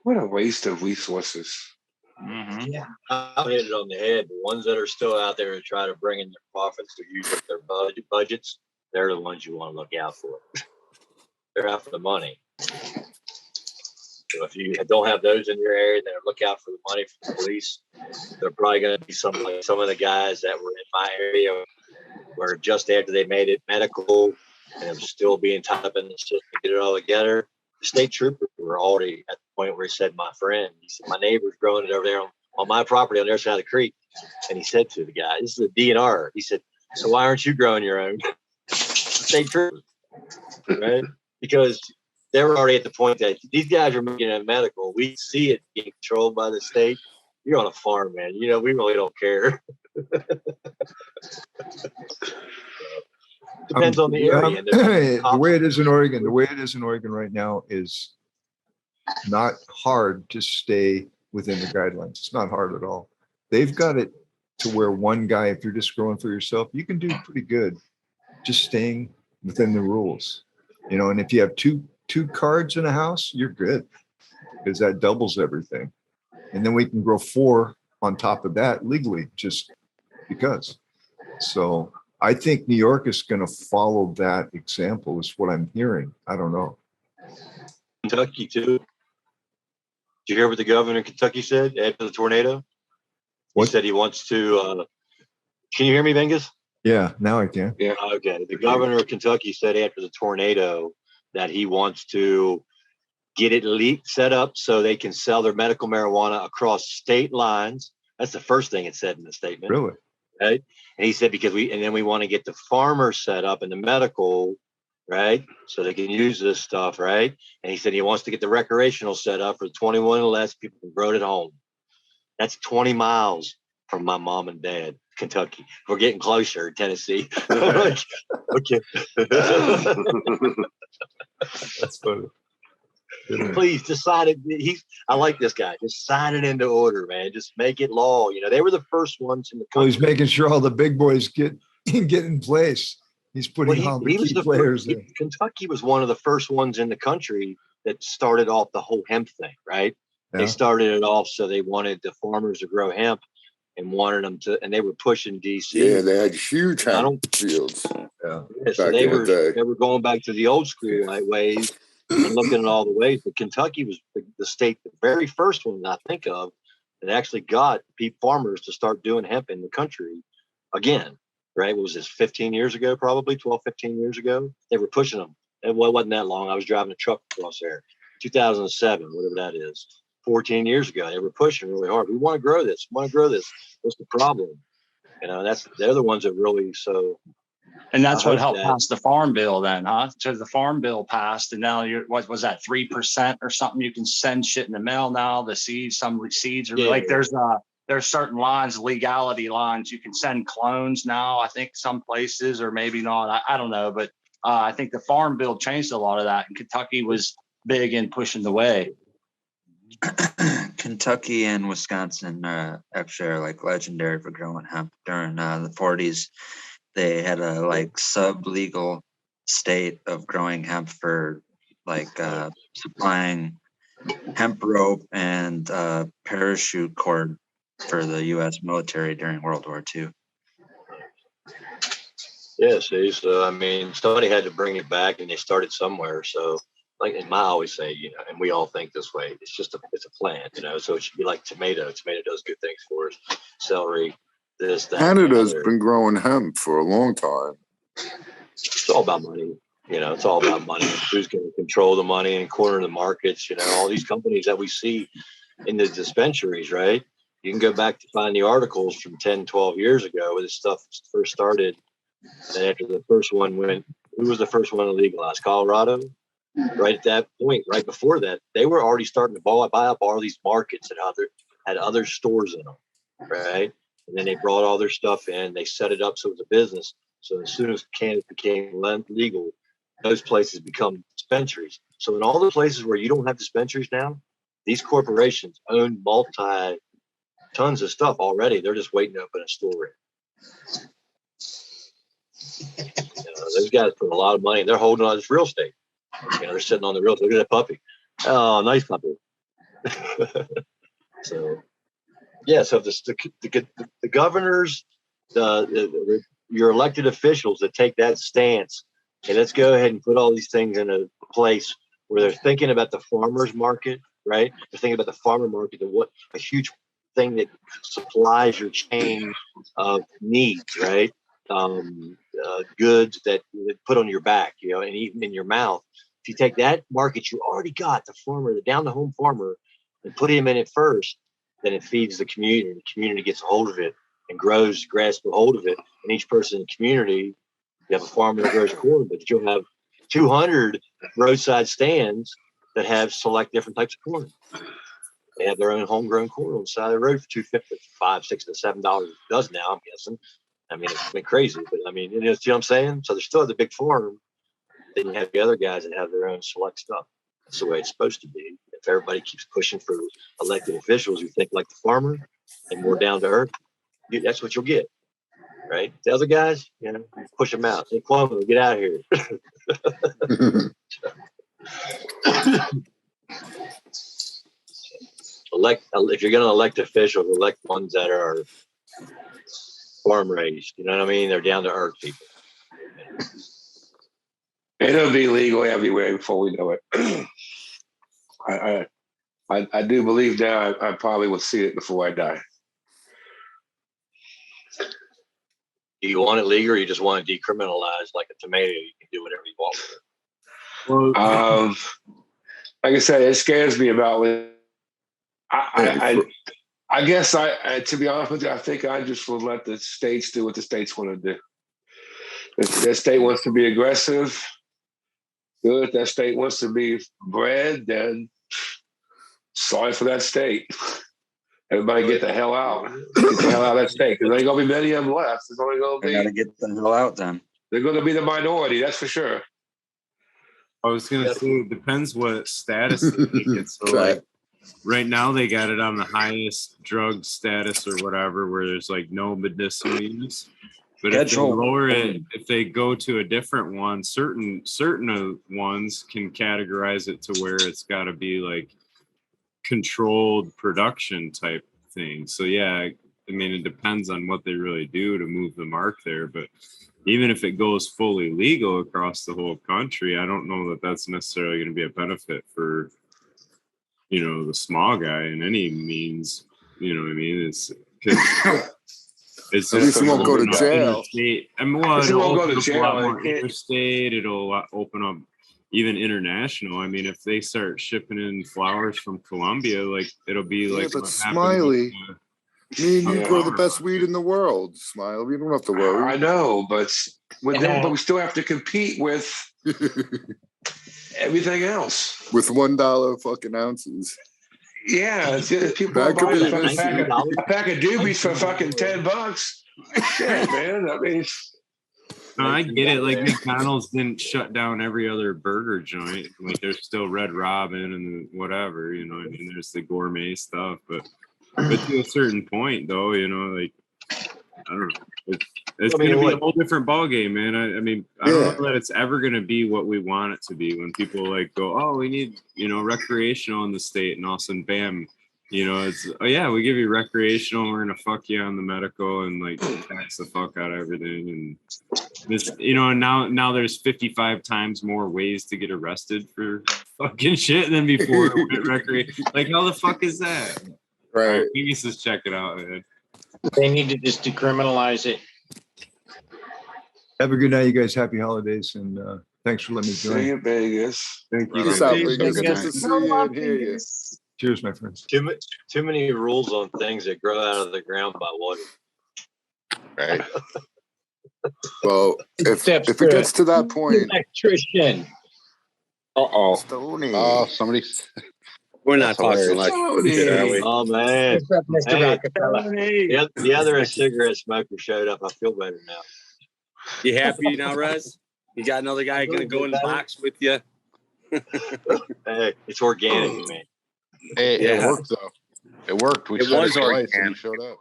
What a waste of resources. Mm-hmm. Yeah, I hit it on the head. The ones that are still out there to try to bring in their profits to use up their budgets, they're the ones you want to look out for. They're out for the money. So if you don't have those in your area, then look out for the money from the police. They're probably going to be some of the guys that were in my area where just after they made it medical and it was still being tied up in the system to get it all together, the state troopers were already at the point where he said, my friend, he said, my neighbor's growing it over there on my property on their side of the creek. And he said to the guy, this is a DNR. He said, so why aren't you growing your own? State troopers, right? Because they were already at the point that these guys are making it medical. We see it being controlled by the state. You're on a farm, man. You know, we really don't care. Depends on the area. The way it is in Oregon right now is not hard to stay within the guidelines. It's not hard at all. They've got it to where one guy, if you're just growing for yourself, you can do pretty good just staying within the rules. You know, and if you have two cards in a house, you're good because that doubles everything. And then we can grow 4 on top of that legally just because. So I think New York is going to follow that example is what I'm hearing. I don't know. Kentucky too. Did you hear what the governor of Kentucky said after the tornado? He said he wants to, can you hear me, Vengus? Yeah, now I can. Yeah. Okay. The governor of Kentucky said after the tornado that he wants to get it set up so they can sell their medical marijuana across state lines. That's the first thing it said in the statement. Really? Right. And he said, because we want to get the farmers set up in the medical, right? So they can use this stuff, right? And he said he wants to get the recreational set up for 21 and less people can grow it at home. That's 20 miles from my mom and dad, Kentucky. We're getting closer, Tennessee. Okay. That's funny. Please just sign it. I like this guy. Just sign it into order, man. Just make it law. You know, they were the first ones in the country. Well, he's making sure all the big boys get in place. He's putting all the key players in. Kentucky was one of the first ones in the country that started off the whole hemp thing, right? Yeah. They started it off so they wanted the farmers to grow hemp and wanted them to, and they were pushing DC. Yeah, they had huge hemp fields. Yeah, so they were going back to the old school ways. And looking at all the ways, but Kentucky was the state, the very first one that I think of that actually got farmers to start doing hemp in the country again, right? What was this, 15 years ago, probably 12, 15 years ago? They were pushing them. It wasn't that long. I was driving a truck across there, 2007, whatever that is, 14 years ago. They were pushing really hard. We want to grow this. What's the problem? You know, they're the ones that really And that's what helped pass the farm bill then, huh? So the farm bill passed and now what was that, 3% or something? You can send shit in the mail now. The seeds, some seeds are like there's certain lines, legality lines. You can send clones now, I think some places, or maybe not. I don't know. But I think the farm bill changed a lot of that. And Kentucky was big in pushing the way. Kentucky and Wisconsin actually are like legendary for growing hemp during the 40s. They had a sub-legal state of growing hemp for supplying hemp rope and parachute cord for the U.S. military during World War II. Yeah, see, so I mean, somebody had to bring it back, and they started somewhere. So, like I always say, you know, and we all think this way. It's a plant, you know. So it should be like tomato. Tomato does good things for us. Celery. Canada's been growing hemp for a long time. It's all about money. You know, it's all about money. Who's going to control the money and corner the markets? You know, all these companies that we see in the dispensaries, right? You can go back to find the articles from 10, 12 years ago where this stuff first started. And after the first one went, who was the first one to legalize? Colorado? Right at that point, right before that, they were already starting to buy up all these markets that had other stores in them, right? And then they brought all their stuff in. They set it up so it was a business. So as soon as cannabis became legal, those places become dispensaries. So in all the places where you don't have dispensaries now, these corporations own tons of stuff already. They're just waiting to open a store. You know, those guys put a lot of money. They're holding on this real estate. You know, they're sitting on the real estate. Look at that puppy. Oh, nice puppy. So, yeah. So the governors, your elected officials that take that stance, hey, let's go ahead and put all these things in a place where they're thinking about the farmer's market, right? They're thinking about the farmer market and what a huge thing that supplies your chain of needs, right? Goods that put on your back, and even in your mouth. If you take that market you already got, the farmer, the down the home farmer, and put him in it first, then it feeds the community. The community gets a hold of it and grasps a hold of it. And each person in the community, you have a farmer that grows corn, but you'll have 200 roadside stands that have select different types of corn. They have their own homegrown corn on the side of the road for $2.50, $5, $6, to $7 a dozen now, I'm guessing. I mean, it's been crazy, but I mean, see what I'm saying? So there's still the big farm. Then you have the other guys that have their own select stuff. That's the way it's supposed to be. If everybody keeps pushing for elected officials who think like the farmer and more down to earth, that's what you'll get, right? The other guys, push them out. Hey, Cuomo, get out of here. If you're going to elect officials, elect ones that are farm raised. You know what I mean? They're down to earth people. It'll be legal everywhere before we know it. I do believe that I probably will see it before I die. Do you want it legal, or you just want it decriminalized like a tomato? You can do whatever you want with it. Like I said, it scares me about it. I guess to be honest with you, I think I just will let the states do what the states want to do. If that state wants to be aggressive, good. If that state wants to be bred, then sorry for that state. Everybody get the hell out. Get the hell out of that state. Because there ain't going to be many of them left. There's only going to be. They got to get the hell out then. They're going to be the minority, that's for sure. I was going to say, it depends what status they make it. So, like, right now they got it on the highest drug status or whatever, where there's like no medicinal use. But if they lower it, if they go to a different one, certain ones can categorize it to where it's got to be like controlled production type thing. So yeah, I mean, it depends on what they really do to move the mark there. But even if it goes fully legal across the whole country, I don't know that that's necessarily going to be a benefit for, the small guy in any means. You know what I mean? It's at least he won't go to jail. It'll open up a lot more interstate. It'll open up even international. I mean, if they start shipping in flowers from Colombia, like it'll be like. But Smiley, me and you grow the best weed in the world, Smiley. We don't have to worry. I know, but but we still have to compete with everything else. With $1 fucking ounces. Yeah, people buy a pack of doobies for fucking $10. Shit, man. I mean, no, I get it. Like McDonald's didn't shut down every other burger joint. Like there's still Red Robin and whatever, I mean, there's the gourmet stuff, but to a certain point, though, like I don't know. It's going to be a whole different ballgame, man. I mean, I don't know that it's ever going to be what we want it to be when people like go, oh, we need, recreational in the state, and all of a sudden, bam, it's, oh yeah, we give you recreational, we're going to fuck you on the medical and like tax the fuck out of everything. And this, now there's 55 times more ways to get arrested for fucking shit than before. Like, how the fuck is that? Right. Maybe just check it out, man. They need to just decriminalize it. Have a good night, you guys. Happy holidays, and thanks for letting me join. See you, Vegas. Thank you. Peace out, Vegas. Good to see you and hear you. Cheers, my friends. Too many rules on things that grow out of the ground by water. Right. Well, if it gets to that point, electrician. Stoney. Oh, somebody's. We're not talking like shit, are we? Oh man, Mr. the other cigarette smoker showed up. I feel better now. You happy now, Rez? You got another guy going to go in the box with you? Hey, it's organic, man. Hey, It worked though. It worked. We It shut was it twice and organic. he showed up.